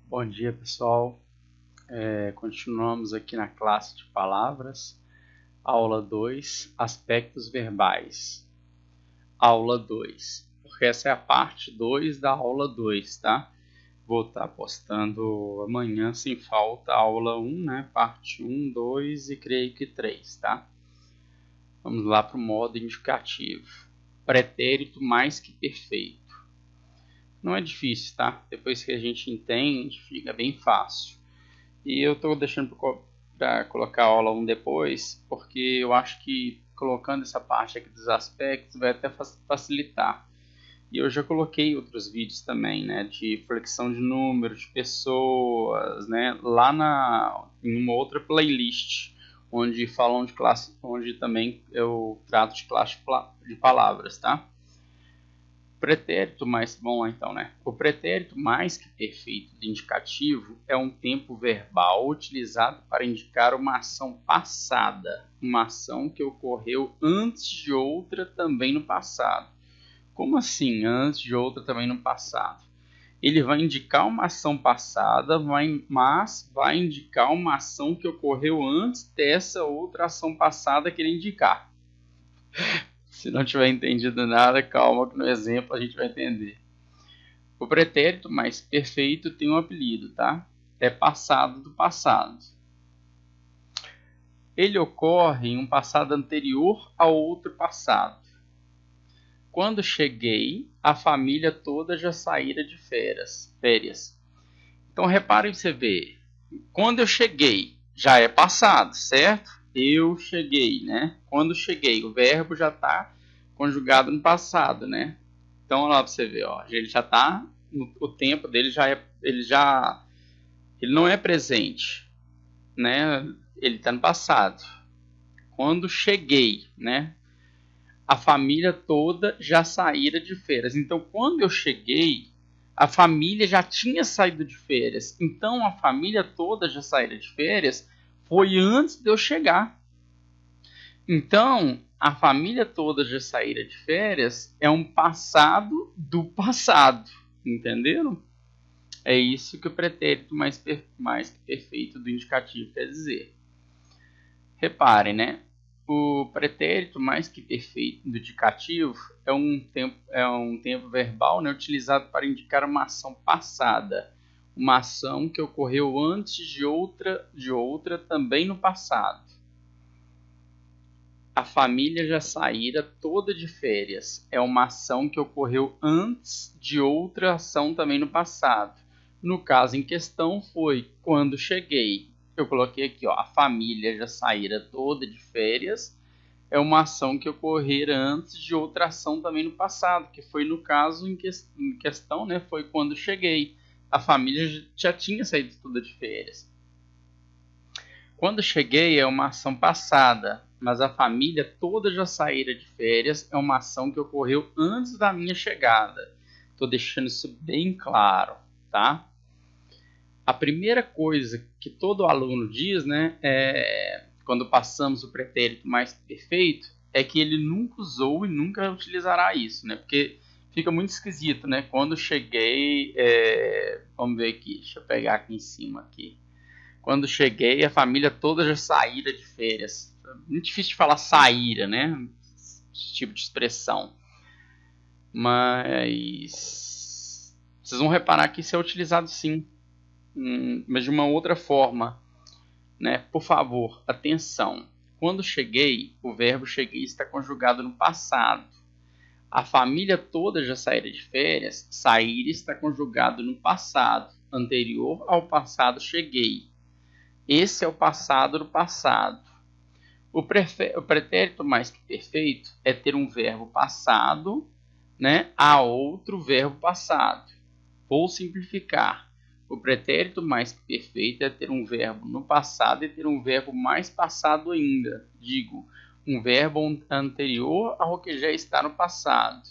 Bom dia, pessoal. Continuamos aqui na classe de palavras, aula 2, aspectos verbais. Aula 2, porque essa é a parte 2 da aula 2, tá? Vou estar postando amanhã, sem falta, a aula 1, né? Parte 1, 2 e creio que 3, tá? Vamos lá para o modo indicativo. Pretérito mais que perfeito. Não é difícil, tá? Depois que a gente entende, fica bem fácil. E eu estou deixando para colocar a aula 1 depois, porque eu acho que colocando essa parte aqui dos aspectos vai até facilitar. E eu já coloquei outros vídeos também, né, de flexão de números, de pessoas, né, lá em uma outra playlist, onde falam de classe, onde também eu trato de classe de palavras, tá? Pretérito mais, vamos lá então, né? O pretérito mais que perfeito de indicativo é um tempo verbal utilizado para indicar uma ação passada, uma ação que ocorreu antes de outra também no passado. Como assim, antes de outra também no passado? Ele vai indicar uma ação passada, mas vai indicar uma ação que ocorreu antes dessa outra ação passada que ele indicar. Se não tiver entendido nada, calma que no exemplo a gente vai entender. O pretérito mais perfeito tem um apelido, tá? É passado do passado. Ele ocorre em um passado anterior a outro passado. Quando cheguei, a família toda já saíra de férias. Então reparem você ver. Quando eu cheguei, já é passado, certo? Eu cheguei, né? Quando cheguei, o verbo já está conjugado no passado, né? Então, olha lá para você ver, ó, ele já está, o tempo dele ele não é presente, né? Ele está no passado. Quando cheguei, né? A família toda já saíra de férias. Então, quando eu cheguei, a família já tinha saído de férias. Então, a família toda já saíra de férias foi antes de eu chegar. Então, a família toda já saíra de férias é um passado do passado. Entenderam? É isso que o pretérito mais que perfeito do indicativo quer dizer. Reparem, né? O pretérito mais que perfeito do indicativo é um tempo verbal, né, utilizado para indicar uma ação passada, uma ação que ocorreu antes de outra também no passado. A família já saíra toda de férias. É uma ação que ocorreu antes de outra ação também no passado. No caso em questão foi quando cheguei. Eu coloquei aqui, ó, a família já saíra toda de férias. É uma ação que ocorrera antes de outra ação também no passado, que foi no caso em questão, né, foi quando cheguei. A família já tinha saído toda de férias. Quando cheguei é uma ação passada, mas a família toda já saíra de férias é uma ação que ocorreu antes da minha chegada. Estou deixando isso bem claro, tá? A primeira coisa que todo aluno diz, né, quando passamos o pretérito mais perfeito, é que ele nunca usou e nunca utilizará isso, né? Porque fica muito esquisito, né? Quando cheguei, vamos ver aqui, deixa eu pegar aqui em cima aqui. Quando cheguei, a família toda já saíra de férias. Muito difícil de falar saíra, né? Esse tipo de expressão. Mas vocês vão reparar que isso é utilizado sim, mas de uma outra forma, né? Por favor, atenção. Quando cheguei, o verbo cheguei está conjugado no passado. A família toda já saíra de férias. Sair está conjugado no passado, anterior ao passado cheguei. Esse é o passado do passado. O pretérito mais que perfeito é ter um verbo passado, né, a outro verbo passado. Vou simplificar. O pretérito mais que perfeito é ter um verbo no passado e ter um verbo mais passado ainda. Digo, um verbo anterior ao que já está no passado.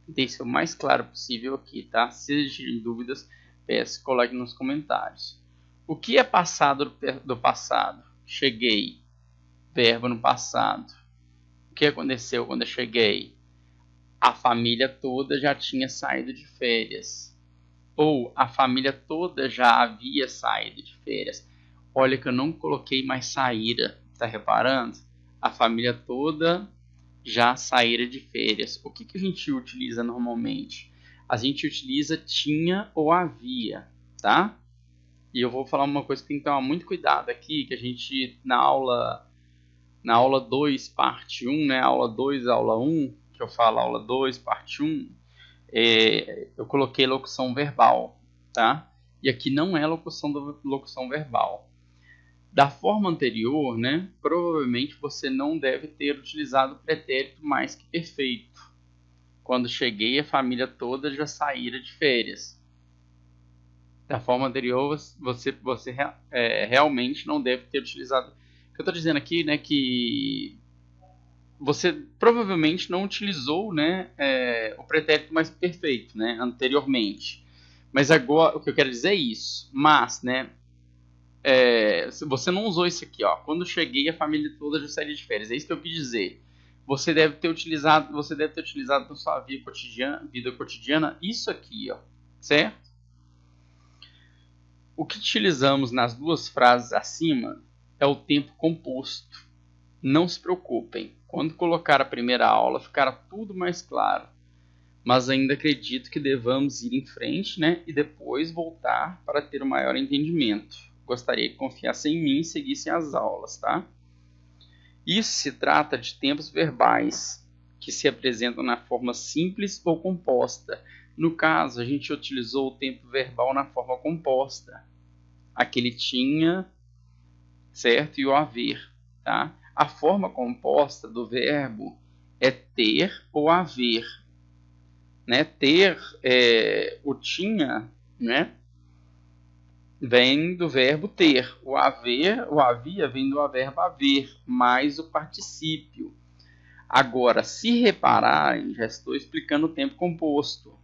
Deixe o mais claro possível aqui, tá? Se existirem dúvidas, peço que coloque nos comentários. O que é passado do passado? Cheguei. Verbo no passado. O que aconteceu quando eu cheguei? A família toda já tinha saído de férias. Ou a família toda já havia saído de férias. Olha que eu não coloquei mais saíra, tá reparando? A família toda já saíra de férias. O que a gente utiliza normalmente? A gente utiliza tinha ou havia, tá? E eu vou falar uma coisa que tem que tomar muito cuidado aqui, que a gente na aula 2, parte 1, né? Aula 2, aula 1, que eu falo aula 2, parte 1, eu coloquei locução verbal, tá? E aqui não é locução verbal. Da forma anterior, né? Provavelmente você não deve ter utilizado o pretérito mais que perfeito. Quando cheguei, a família toda já saíra de férias. Da forma anterior, você realmente não deve ter utilizado. O que eu estou dizendo aqui, né, que você provavelmente não utilizou, né, o pretérito mais perfeito, né, anteriormente. Mas agora, o que eu quero dizer é isso. Mas, né, você não usou isso aqui, ó. Quando cheguei, a família toda já saiu de férias. É isso que eu quis dizer. Você deve ter utilizado na sua vida cotidiana isso aqui, ó, certo? O que utilizamos nas duas frases acima é o tempo composto. Não se preocupem, quando colocar a primeira aula ficará tudo mais claro, mas ainda acredito que devamos ir em frente, né, e depois voltar para ter um maior entendimento. Gostaria que confiassem em mim e seguissem as aulas, tá? Isso se trata de tempos verbais, que se apresentam na forma simples ou composta. No caso, a gente utilizou o tempo verbal na forma composta. Aquele tinha, certo? E o haver, tá? A forma composta do verbo é ter ou haver, né? Ter, o tinha, né? Vem do verbo ter. O havia vem do verbo haver, mais o particípio. Agora, se repararem, já estou explicando o tempo composto.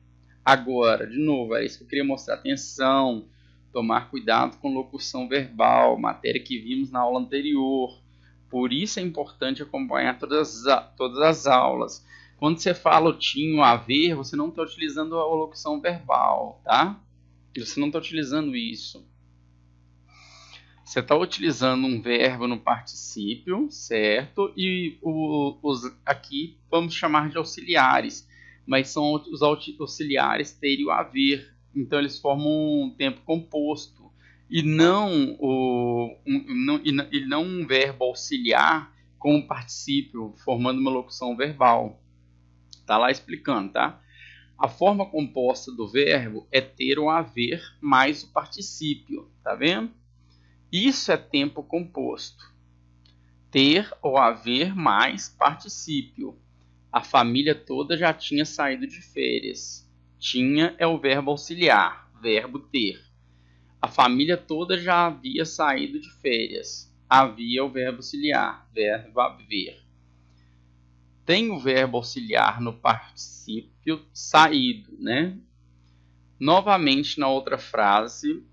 Agora, de novo, é isso que eu queria mostrar atenção, tomar cuidado com locução verbal, matéria que vimos na aula anterior. Por isso é importante acompanhar todas as aulas. Quando você fala o tinha, o haver, você não está utilizando a locução verbal, tá? Você não está utilizando isso. Você está utilizando um verbo no particípio, certo? E aqui vamos chamar de auxiliares, mas são os auxiliares ter e o haver. Então eles formam um tempo composto e não um verbo auxiliar com um particípio formando uma locução verbal. Tá lá explicando, tá? A forma composta do verbo é ter ou haver mais o particípio, tá vendo? Isso é tempo composto. Ter ou haver mais particípio. A família toda já tinha saído de férias. Tinha é o verbo auxiliar, verbo ter. A família toda já havia saído de férias. Havia o verbo auxiliar, verbo haver. Tem o verbo auxiliar no particípio saído, né? Novamente na outra frase,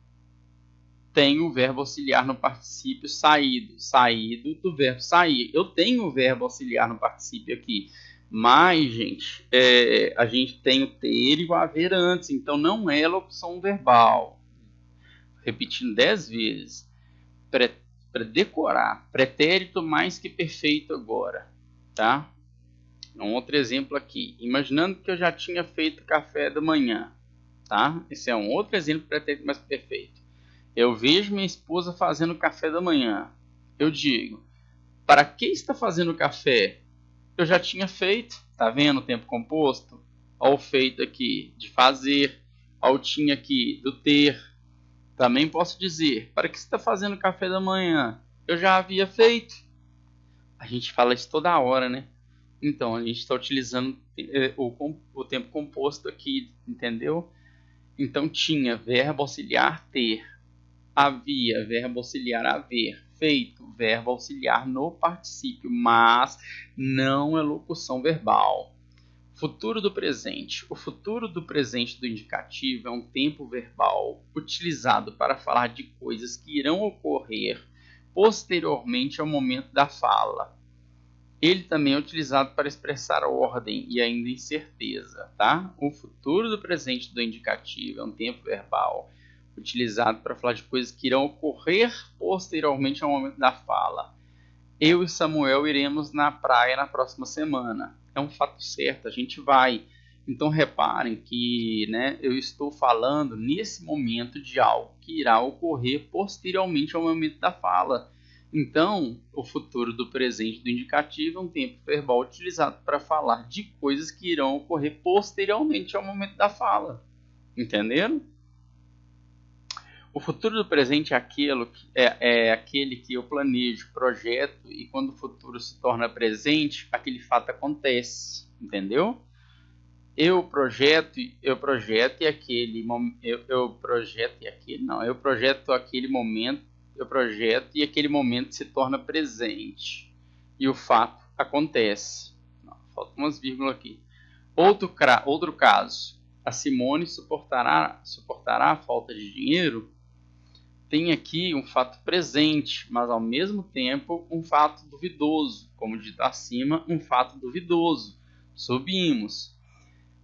tem o verbo auxiliar no particípio saído. Saído do verbo sair. Eu tenho o verbo auxiliar no particípio aqui. Mas, gente, a gente tem o ter e o haver antes. Então, não é locução verbal. Repetindo 10 vezes. Para decorar. Pretérito mais que perfeito agora. Tá? Um outro exemplo aqui. Imaginando que eu já tinha feito café da manhã. Tá? Esse é um outro exemplo de pretérito mais que perfeito. Eu vejo minha esposa fazendo café da manhã. Eu digo, para que está fazendo café? Eu já tinha feito. Tá vendo o tempo composto? Olha o feito aqui de fazer. Olha o tinha aqui do ter. Também posso dizer, para que está fazendo café da manhã? Eu já havia feito. A gente fala isso toda hora, né? Então, a gente está utilizando o tempo composto aqui, entendeu? Então, tinha verbo auxiliar ter. Havia, verbo auxiliar haver. Feito, verbo auxiliar no particípio, mas não é locução verbal. Futuro do presente. O futuro do presente do indicativo é um tempo verbal utilizado para falar de coisas que irão ocorrer posteriormente ao momento da fala. Ele também é utilizado para expressar ordem e ainda incerteza, tá? O futuro do presente do indicativo é um tempo verbal utilizado para falar de coisas que irão ocorrer posteriormente ao momento da fala. Eu e Samuel iremos na praia na próxima semana. É um fato certo, a gente vai. Então reparem que, né, eu estou falando nesse momento de algo que irá ocorrer posteriormente ao momento da fala. Então, o futuro do presente do indicativo é um tempo verbal utilizado para falar de coisas que irão ocorrer posteriormente ao momento da fala. Entenderam? O futuro do presente é aquele que eu planejo, projeto, e quando o futuro se torna presente, aquele fato acontece, entendeu? Eu projeto e aquele momento se torna presente e o fato acontece. Não, falta umas vírgulas aqui. Outro caso, a Simone suportará a falta de dinheiro? Tem aqui um fato presente, mas ao mesmo tempo um fato duvidoso. Como dito acima, um fato duvidoso. Subimos.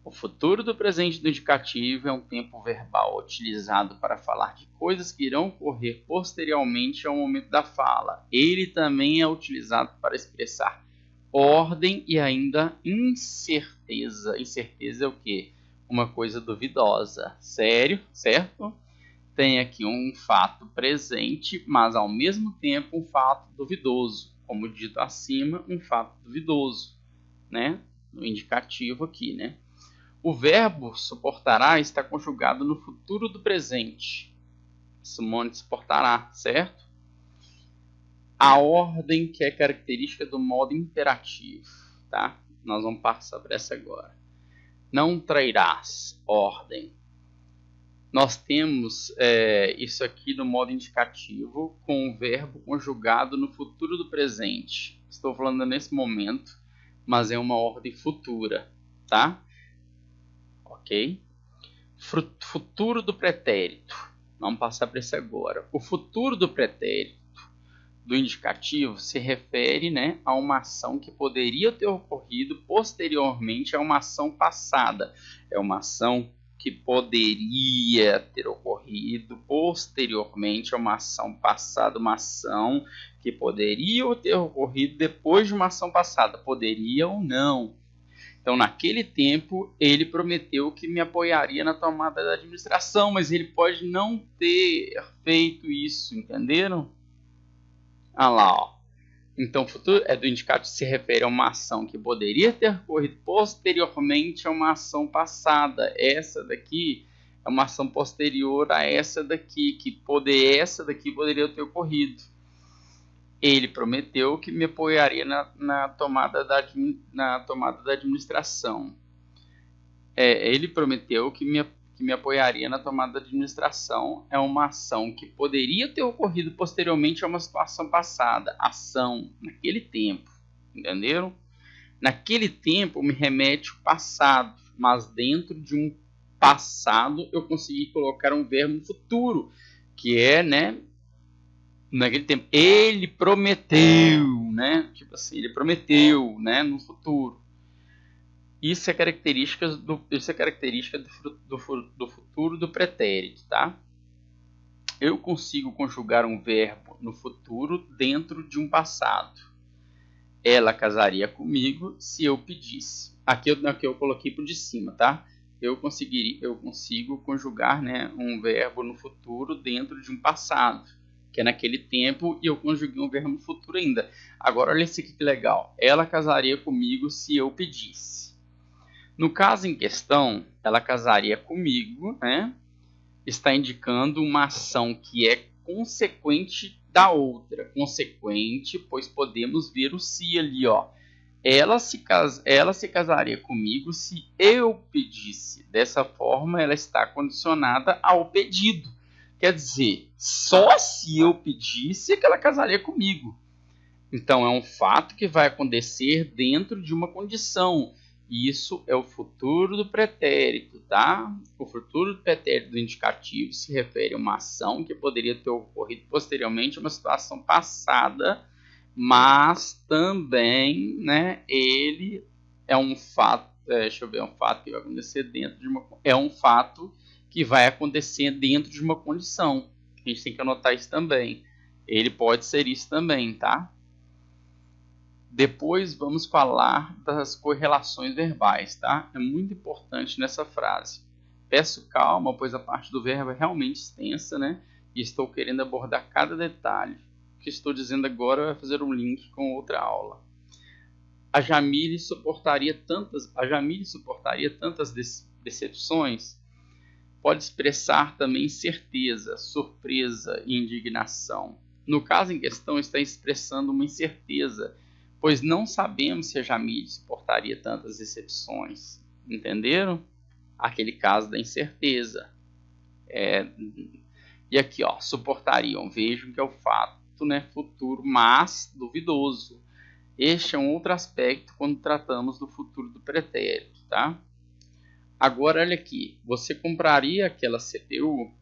O futuro do presente do indicativo é um tempo verbal utilizado para falar de coisas que irão ocorrer posteriormente ao momento da fala. Ele também é utilizado para expressar ordem e ainda incerteza. Incerteza é o quê? Uma coisa duvidosa. Sério? Certo? Tem aqui um fato presente, mas ao mesmo tempo um fato duvidoso. Como dito acima, um fato duvidoso, né? No indicativo aqui, né? O verbo suportará está conjugado no futuro do presente. Simone suportará, certo? A ordem que é característica do modo imperativo, tá? Nós vamos passar por essa agora. Não trairás, ordem. Nós temos isso aqui no modo indicativo com o verbo conjugado no futuro do presente. Estou falando nesse momento, mas é uma ordem futura, tá? Ok? Futuro do pretérito. Vamos passar para isso agora. O futuro do pretérito do indicativo se refere, né, a uma ação que poderia ter ocorrido posteriormente a uma ação passada. É uma ação que poderia ter ocorrido posteriormente a uma ação passada, uma ação que poderia ter ocorrido depois de uma ação passada, poderia ou não. Então, naquele tempo, ele prometeu que me apoiaria na tomada da administração, mas ele pode não ter feito isso, entenderam? Ah lá, ó. Então, o futuro do indicativo se refere a uma ação que poderia ter ocorrido posteriormente a uma ação passada. Essa daqui é uma ação posterior a essa daqui, essa daqui poderia ter ocorrido. Ele prometeu que me apoiaria na tomada da administração. Ele prometeu que me apoiaria na tomada da administração. É uma ação que poderia ter ocorrido posteriormente a uma situação passada. Ação naquele tempo, entenderam? Naquele tempo me remete ao passado, mas dentro de um passado eu consegui colocar um verbo no futuro, que é, né? Naquele tempo ele prometeu, né? Tipo assim, ele prometeu, né? No futuro. Isso é característica do futuro do pretérito, tá? Eu consigo conjugar um verbo no futuro dentro de um passado. Ela casaria comigo se eu pedisse. Aqui eu coloquei por de cima, tá? Eu consigo conjugar, né, um verbo no futuro dentro de um passado, que é naquele tempo, e eu conjuguei um verbo no futuro ainda. Agora olha isso aqui que legal. Ela casaria comigo se eu pedisse. No caso em questão, ela casaria comigo, né? Está indicando uma ação que é consequente da outra. Consequente, pois podemos ver o se ali, ó. Ela se casaria comigo se eu pedisse. Dessa forma, ela está condicionada ao pedido. Quer dizer, só se eu pedisse que ela casaria comigo. Então, é um fato que vai acontecer dentro de uma condição. Isso é o futuro do pretérito, tá? O futuro do pretérito do indicativo se refere a uma ação que poderia ter ocorrido posteriormente a uma situação passada, mas também, né, ele é um fato, deixa eu ver, é um fato que vai acontecer dentro de uma, é um fato que vai acontecer dentro de uma condição. A gente tem que anotar isso também. Ele pode ser isso também, tá? Depois vamos falar das correlações verbais, tá? É muito importante nessa frase. Peço calma, pois a parte do verbo é realmente extensa, né? E estou querendo abordar cada detalhe. O que estou dizendo agora vai fazer um link com outra aula. A Jamile suportaria tantas decepções? Pode expressar também certeza, surpresa e indignação. No caso em questão, está expressando uma incerteza, pois não sabemos se a Jamile suportaria tantas decepções. Entenderam? Aquele caso da incerteza. E aqui, ó, suportariam. Vejam que é o fato, né, futuro, mas duvidoso. Este é um outro aspecto quando tratamos do futuro do pretérito, tá? Agora, olha aqui. Você compraria aquela CPU?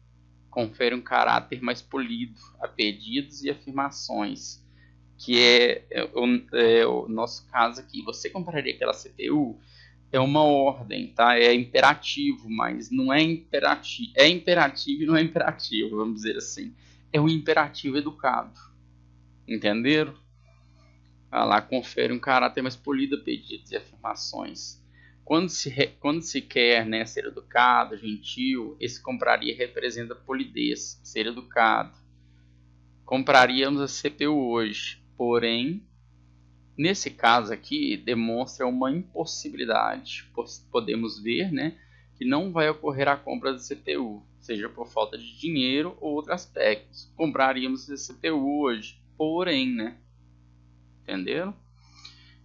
Confere um caráter mais polido a pedidos e afirmações, que é o nosso caso aqui. Você compraria aquela CPU? É uma ordem, tá? É imperativo, mas não é imperativo. É imperativo e não é imperativo, vamos dizer assim. É um imperativo educado. Entenderam? Lá confere um caráter mais polido a pedidos e afirmações. Quando se quer, né, ser educado, gentil, esse compraria representa polidez, ser educado. Compraríamos a CPU hoje, porém, nesse caso aqui, demonstra uma impossibilidade. Podemos ver, né, que não vai ocorrer a compra da CPU, seja por falta de dinheiro ou outros aspectos. Compraríamos a CPU hoje, porém, né? Entenderam?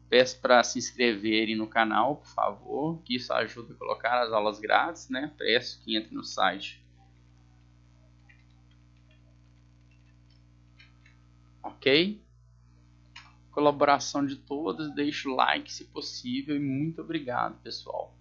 Peço para se inscreverem no canal, por favor, que isso ajuda a colocar as aulas grátis, né? Peço que entre no site. Ok? Colaboração de todos, deixe o like se possível e muito obrigado, pessoal.